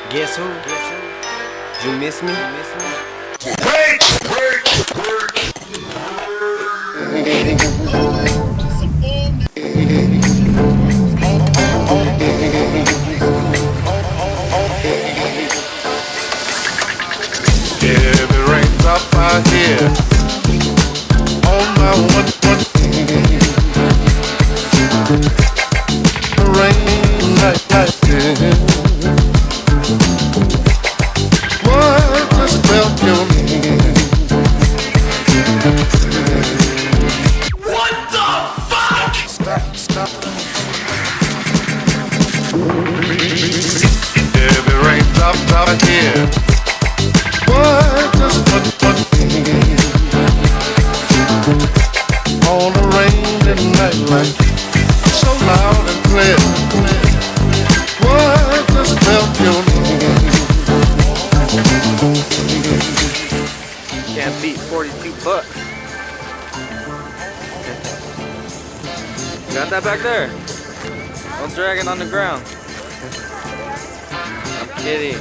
Guess who? You miss me? Wait. Yeah, the rain's up out here. On my one. The rain like this. What just felt your hand? What the fuck? Stop. Yeah, the rain's up out here. What just what on a rainy night like so loud and clear. What just felt your hand? Can't beat 42 bucks. Got that back there? Don't drag it on the ground. I'm kidding.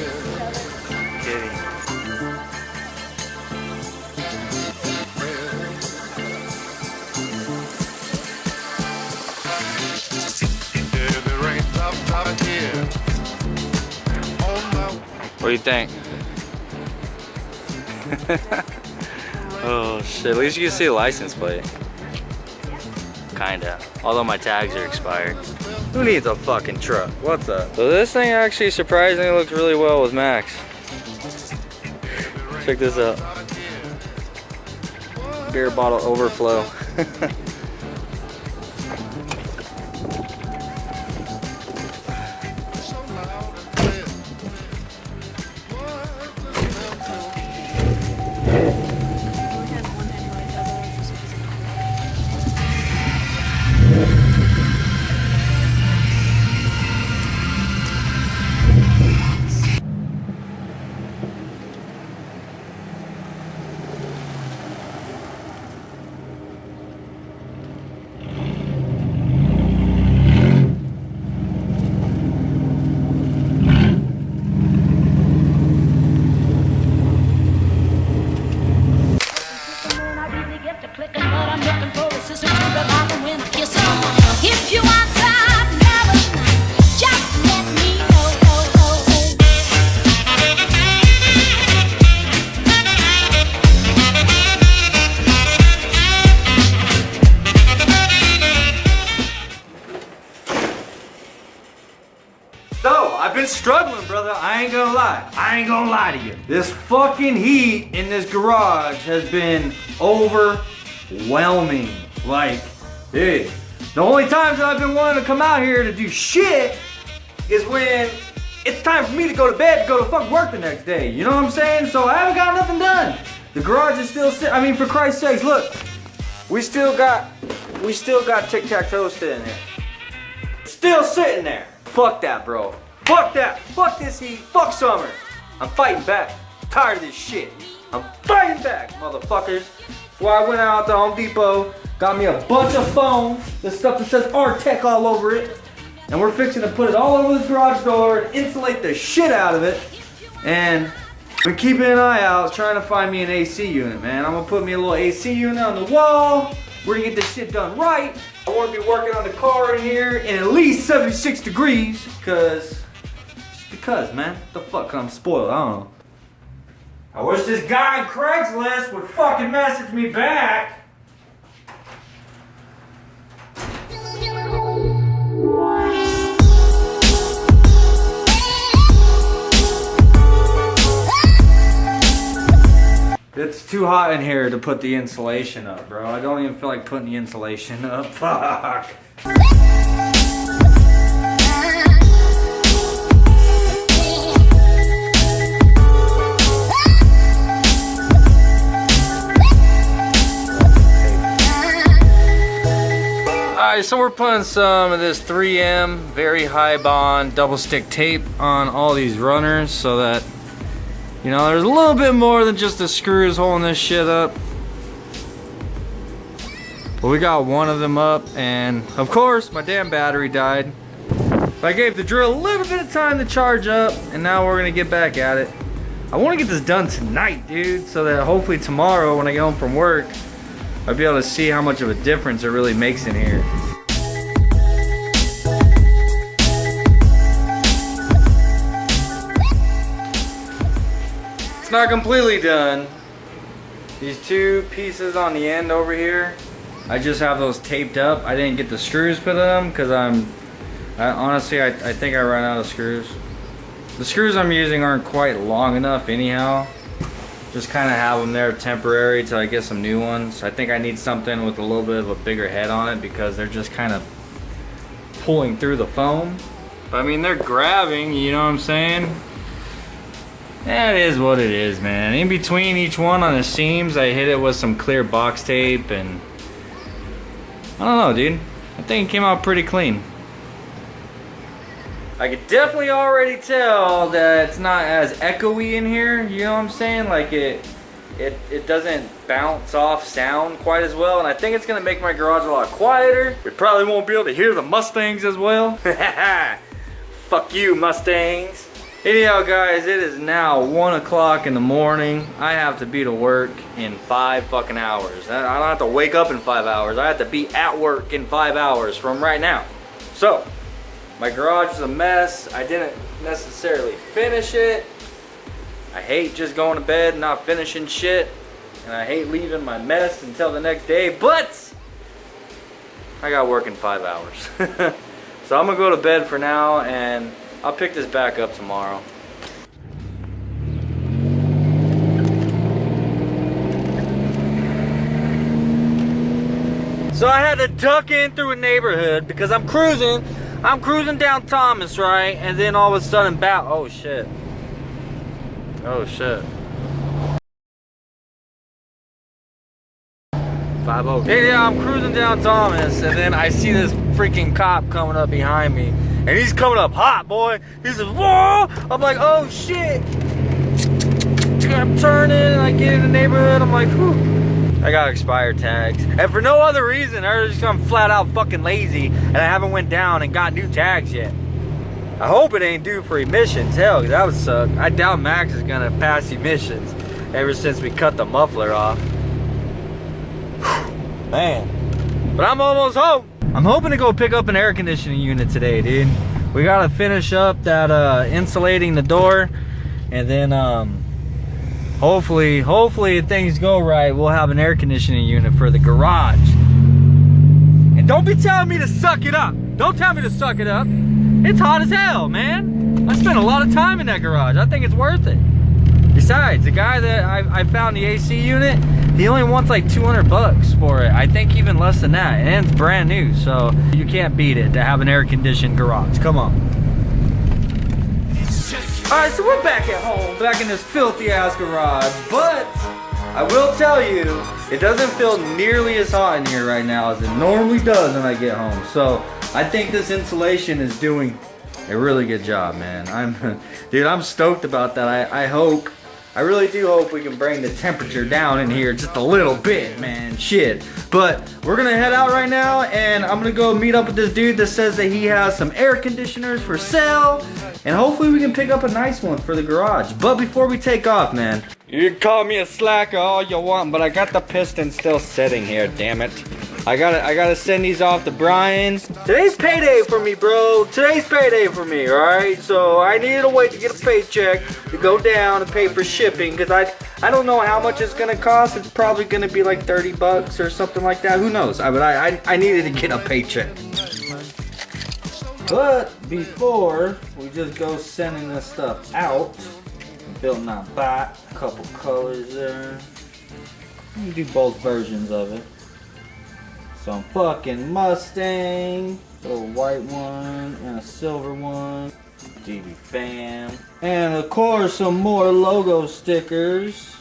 What do you think? Oh shit, at least you can see the license plate. Kinda. Although my tags are expired. Who needs a fucking truck? What's up? So this thing actually surprisingly looks really well with Max. Check this out. Beer bottle overflow. If you want some never, just let me know. So, I've been struggling, brother. I ain't gonna lie to you. This fucking heat in this garage has been overwhelming. Like, dude, the only times that I've been wanting to come out here to do shit is when it's time for me to go to bed to go to fucking work the next day. You know what I'm saying? So I haven't got nothing done. The garage is still sitting. I mean, for Christ's sakes, look. We still got tic-tac-toe sitting there. Still sitting there. Fuck that, bro. Fuck that. Fuck this heat. Fuck summer. I'm fighting back. I'm tired of this shit. I'm fighting back, motherfuckers. That's why I went out to Home Depot, got me a bunch of foam, the stuff that says Artec all over it, and we're fixing to put it all over this garage door and insulate the shit out of it. And been keeping an eye out, trying to find me an AC unit, man. I'm gonna put me a little AC unit on the wall. We're gonna get this shit done right. I wanna be working on the car in here in at least 76 degrees, just because, man. What the fuck, I'm spoiled, I don't know. I wish this guy on Craigslist would fucking message me back. It's too hot in here to put the insulation up, bro. I don't even feel like putting the insulation up. Fuck. Alright, so we're putting some of this 3M very high bond double stick tape on all these runners so that, you know, there's a little bit more than just the screws holding this shit up. But we got one of them up, and of course my damn battery died. I gave the drill a little bit of time to charge up, and now we're gonna get back at it. I wanna get this done tonight, dude, so that hopefully tomorrow when I get home from work, I'll be able to see how much of a difference it really makes in here. It's not completely done. These two pieces on the end over here, I just have those taped up. I didn't get the screws put in them because honestly, I think I ran out of screws. The screws I'm using aren't quite long enough anyhow. Just kind of have them there temporary till I get some new ones. I think I need something with a little bit of a bigger head on it because they're just kind of pulling through the foam. But I mean, they're grabbing, you know what I'm saying? Yeah, it is what it is, man. In between each one on the seams, I hit it with some clear box tape, and I don't know, dude. I think it came out pretty clean. I could definitely already tell that it's not as echoey in here, you know what I'm saying? Like it doesn't bounce off sound quite as well, and I think it's gonna make my garage a lot quieter. We probably won't be able to hear the Mustangs as well. Fuck you, Mustangs. Anyhow, guys, it is now 1 o'clock in the morning. I have to be to work in 5 fucking hours. I don't have to wake up in 5 hours. I have to be at work in 5 hours from right now. So, my garage is a mess. I didn't necessarily finish it. I hate just going to bed and not finishing shit. And I hate leaving my mess until the next day, but I got work in 5 hours. So I'm gonna go to bed for now, and I'll pick this back up tomorrow. So I had to duck in through a neighborhood because I'm cruising down Thomas, right? And then all of a sudden, oh shit. Oh shit. 5-0. Hey, yeah, I'm cruising down Thomas, and then I see this freaking cop coming up behind me. And he's coming up hot, boy. He says, whoa! I'm like, oh shit. I'm turning, and I get in the neighborhood. I'm like, whew. I got expired tags. And for no other reason, I'm flat out fucking lazy, and I haven't went down and got new tags yet. I hope it ain't due for emissions. Hell, that would suck. I doubt Max is gonna pass emissions ever since we cut the muffler off. Man. But I'm almost home. I'm hoping to go pick up an air conditioning unit today, dude. We gotta finish up that insulating the door, and then hopefully if things go right, we'll have an air conditioning unit for the garage. And don't be telling me to suck it up. Don't tell me to suck it up. It's hot as hell, man. I spent a lot of time in that garage. I think it's worth it. Besides, the guy that I found the AC unit, he only wants like 200 bucks for it. I think even less than that, and it's brand new, so you can't beat it to have an air-conditioned garage. Come on. All right, so we're back at home, back in this filthy-ass garage, but I will tell you, it doesn't feel nearly as hot in here right now as it normally does when I get home. So I think this insulation is doing a really good job, man. Dude, I'm stoked about that. I really do hope we can bring the temperature down in here just a little bit, man. Shit. But we're gonna head out right now, and I'm gonna go meet up with this dude that says that he has some air conditioners for sale, and hopefully we can pick up a nice one for the garage. But before we take off, man, you can call me a slacker all you want, but I got the piston still sitting here, damn it. I gotta send these off to Brian. Today's payday for me, bro. Today's payday for me, alright? So I needed to wait to get a paycheck to go down and pay for shipping, because I don't know how much it's gonna cost. It's probably gonna be like 30 bucks or something like that. Who knows? But I needed to get a paycheck. But before we just go sending this stuff out, building our back, a couple colors there. You can do both versions of it. Some fucking Mustang, a little white one and a silver one, DB fam, and of course some more logo stickers.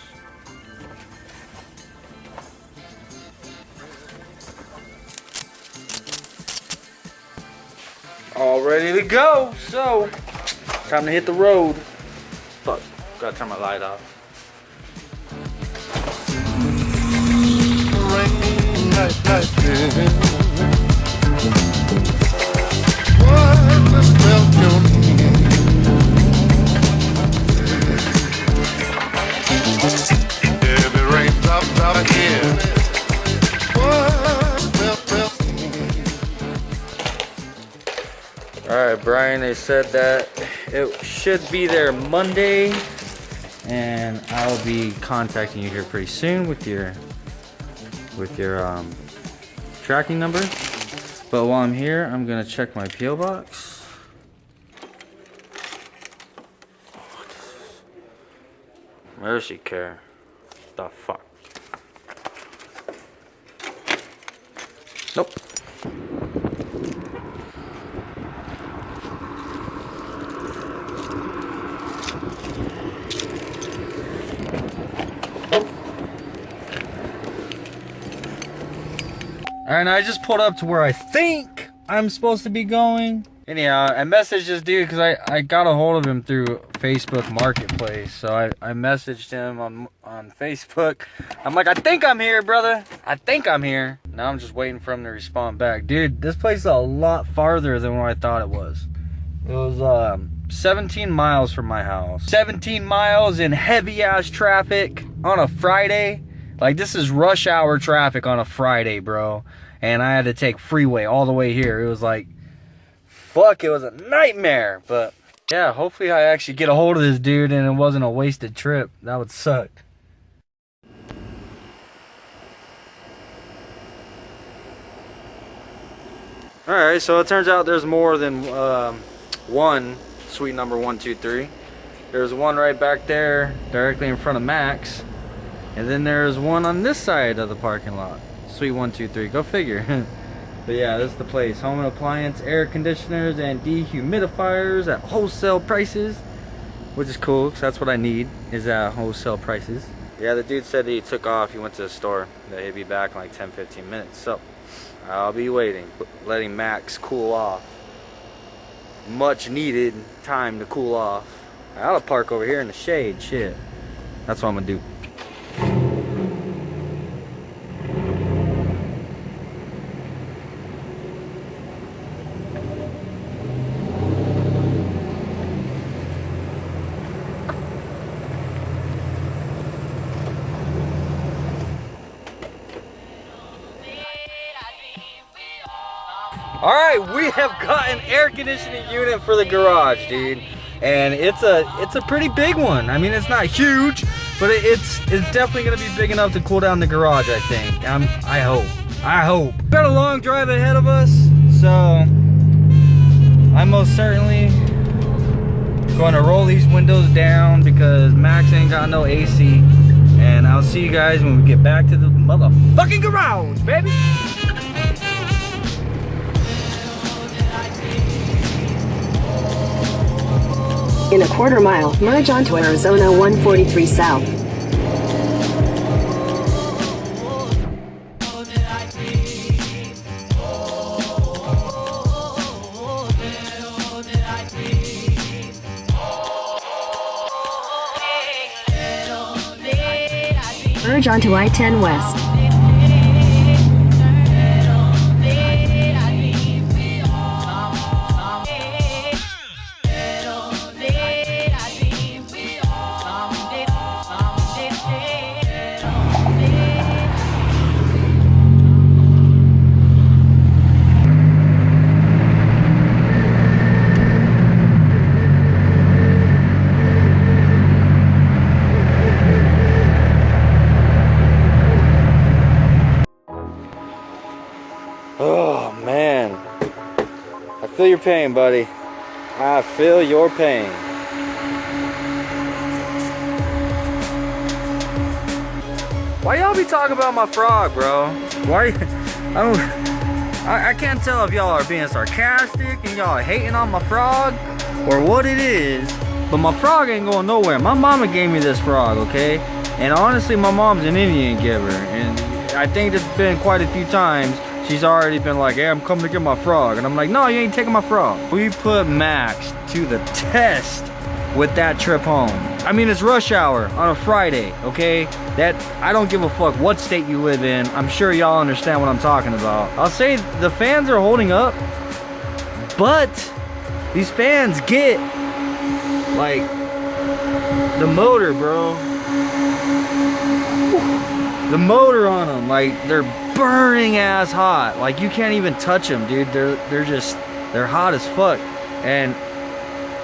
All ready to go, so time to hit the road. Fuck, gotta turn my light off. What the Alright, Brian, they said that it should be there Monday, and I'll be contacting you here pretty soon with your tracking number. But while I'm here, I'm gonna check my PO box. Mercy care. The fuck? Nope. Alright, I just pulled up to where I think I'm supposed to be going. Anyhow, I messaged this dude because I got a hold of him through Facebook Marketplace. So I messaged him on Facebook. I'm like, I think I'm here, brother. I think I'm here. Now I'm just waiting for him to respond back. Dude, this place is a lot farther than what I thought it was. It was 17 miles from my house. 17 miles in heavy ass traffic on a Friday. Like, this is rush hour traffic on a Friday, bro. And I had to take freeway all the way here. It was like, fuck, it was a nightmare. But yeah, hopefully I actually get a hold of this dude and it wasn't a wasted trip. That would suck. Alright, so it turns out there's more than one suite number 123. There's one right back there, directly in front of Max. And then there's one on this side of the parking lot. Suite 123, go figure. But yeah, this is the place. Home and appliance, air conditioners, and dehumidifiers at wholesale prices. Which is cool, because that's what I need, is at wholesale prices. Yeah, the dude said he took off, he went to the store. That he'd be back in like 10-15 minutes. So, I'll be waiting, letting Max cool off. Much needed time to cool off. I ought to park over here in the shade, shit. That's what I'm gonna do. Alright, we have got an air conditioning unit for the garage, dude. And it's a pretty big one. I mean, it's not huge, but it's definitely gonna be big enough to cool down the garage, I think. I hope. Got a long drive ahead of us, so I'm most certainly going to roll these windows down because Max ain't got no AC. And I'll see you guys when we get back to the motherfucking garage, baby. In a quarter mile, merge onto Arizona 143 South. Merge onto I-10 West. Oh man, I feel your pain, buddy. I feel your pain. Why y'all be talking about my frog, bro? Why? I can't tell if y'all are being sarcastic and y'all are hating on my frog or what it is, but my frog ain't going nowhere. My mama gave me this frog, okay? And honestly, my mom's an Indian giver, and I think there's been quite a few times she's already been like, hey, I'm coming to get my frog. And I'm like, no, you ain't taking my frog. We put Max to the test with that trip home. I mean, it's rush hour on a Friday, okay? That, I don't give a fuck what state you live in. I'm sure y'all understand what I'm talking about. I'll say the fans are holding up, but these fans get, like, the motor, bro. The motor on them, like, they're burning ass hot. Like, you can't even touch them, dude. They're hot as fuck. And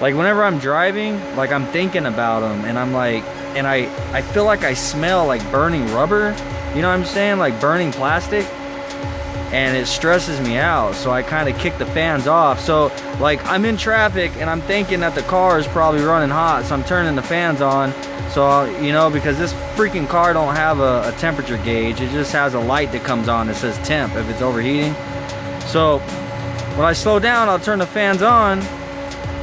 like whenever I'm driving, like I'm thinking about them, and I'm like, and I feel like I smell like burning rubber, you know what I'm saying, like burning plastic, and it stresses me out. So I kind of kick the fans off. So like I'm in traffic and I'm thinking that the car is probably running hot, so I'm turning the fans on. So, you know, because this freaking car don't have a temperature gauge, it just has a light that comes on that says temp if it's overheating. So when I slow down, I'll turn the fans on,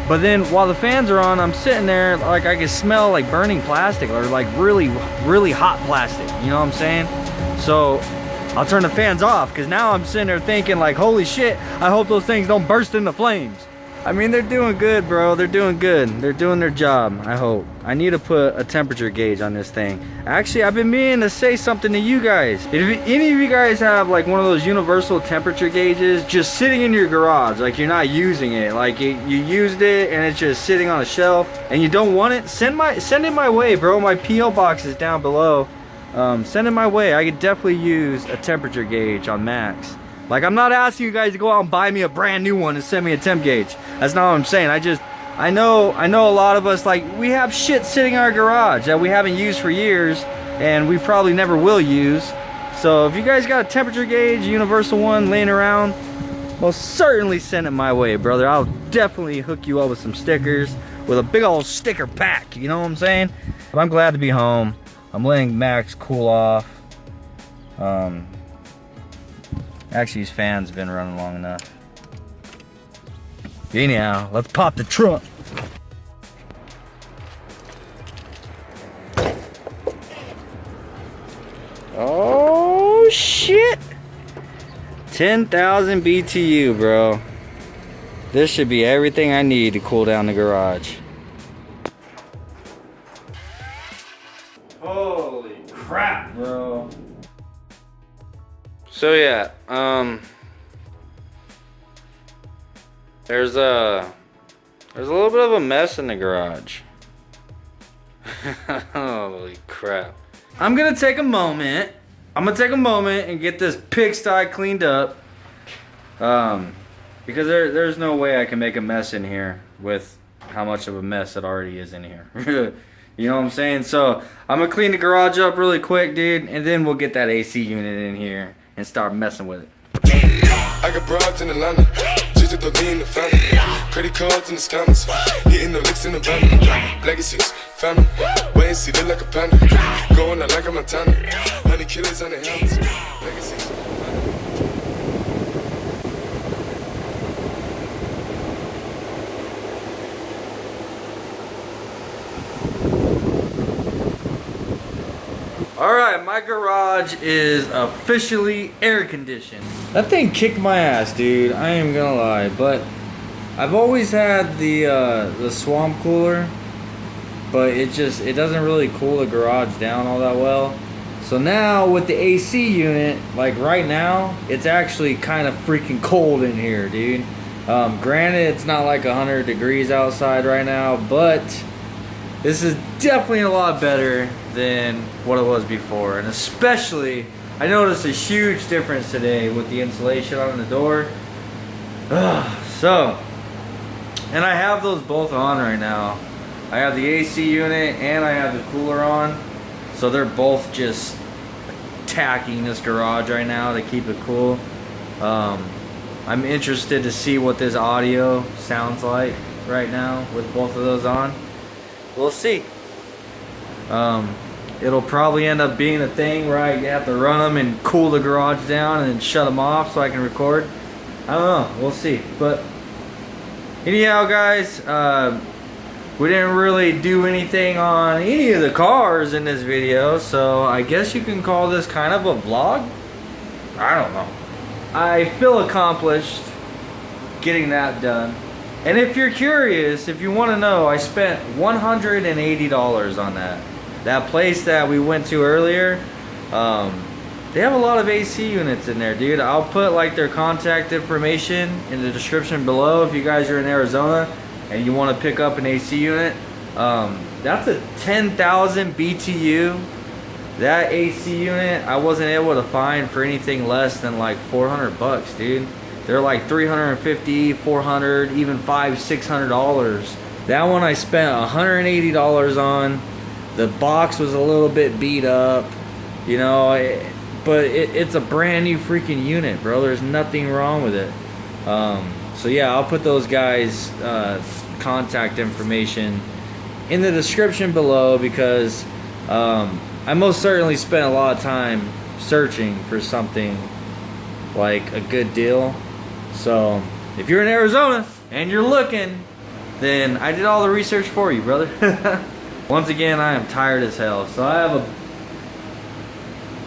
but then while the fans are on, I'm sitting there, like I can smell like burning plastic, or like really, really hot plastic, you know what I'm saying? So I'll turn the fans off, because now I'm sitting there thinking like, holy shit, I hope those things don't burst into flames. I mean, they're doing good, bro. They're doing good. They're doing their job, I hope. I need to put a temperature gauge on this thing. Actually, I've been meaning to say something to you guys. If any of you guys have like one of those universal temperature gauges just sitting in your garage, like you're not using it, like you used it and it's just sitting on a shelf and you don't want it, send it my way, bro. My P.O. box is down below. Send it my way. I could definitely use a temperature gauge on Max. Like, I'm not asking you guys to go out and buy me a brand new one and send me a temp gauge. That's not what I'm saying. I know a lot of us, like, we have shit sitting in our garage that we haven't used for years and we probably never will use. So if you guys got a temperature gauge, universal one laying around, well, certainly send it my way, brother. I'll definitely hook you up with some stickers, with a big old sticker pack, you know what I'm saying? But I'm glad to be home. I'm letting Max cool off. Actually, his fan's been running long enough. Anyhow, let's pop the trunk. Oh shit! 10,000 BTU, bro. This should be everything I need to cool down the garage. Holy crap, bro. So yeah, there's a little bit of a mess in the garage. Holy crap. I'm gonna take a moment and get this pigsty cleaned up. Because there's no way I can make a mess in here with how much of a mess it already is in here. You know what I'm saying? So I'm gonna clean the garage up really quick, dude, and then we'll get that AC unit in here and start messing with it. I got broads in Atlanta, just to lean in the family. Credit cards in the scammers, hitting the licks in the van. Legacies, family, wait and see, look like a panda. Going out like a Montana, honey killers on the helmets. Legacies. Alright, my garage is officially air conditioned. That thing kicked my ass, dude. I ain't gonna lie, but I've always had the swamp cooler, but it doesn't really cool the garage down all that well. So now with the AC unit, like right now, it's actually kind of freaking cold in here, dude. Granted, it's not like 100 degrees outside right now, but this is definitely a lot better than what it was before. And especially, I noticed a huge difference today with the insulation on the door. So, and I have those both on right now. I have the AC unit and I have the cooler on. So they're both just attacking this garage right now to keep it cool. I'm interested to see what this audio sounds like right now with both of those on. We'll see. It'll probably end up being a thing where I have to run them and cool the garage down and then shut them off so I can record. I don't know. We'll see. But anyhow, guys, we didn't really do anything on any of the cars in this video, so I guess you can call this kind of a vlog. I don't know. I feel accomplished getting that done. And if you're curious, if you want to know, I spent $180 on that. That place that we went to earlier, they have a lot of AC units in there, dude. I'll put like their contact information in the description below if you guys are in Arizona and you want to pick up an AC unit. That's a 10,000 BTU. That AC unit I wasn't able to find for anything less than like 400 bucks, dude. They're like $350, $400, even $500, $600. That one I spent $180 on. The box was a little bit beat up, you know, but it's a brand new freaking unit, bro. There's nothing wrong with it. So yeah, I'll put those guys' contact information in the description below, because I most certainly spent a lot of time searching for something like a good deal. So if you're in Arizona and you're looking, then I did all the research for you, brother. Once again, I am tired as hell, so I have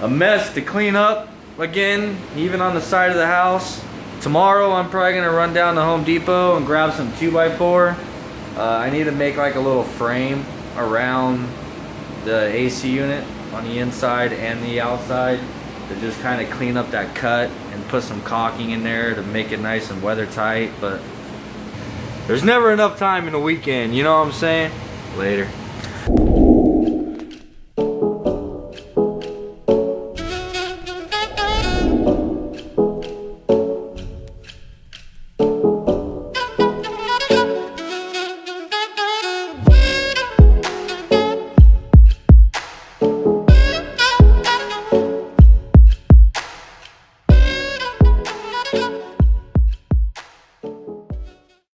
a mess to clean up again, even on the side of the house. Tomorrow I'm probably gonna run down to Home Depot and grab some 2x4. I need to make like a little frame around the AC unit on the inside and the outside to just kind of clean up that cut and put some caulking in there to make it nice and weather tight. But there's never enough time in the weekend, you know what I'm saying? Later.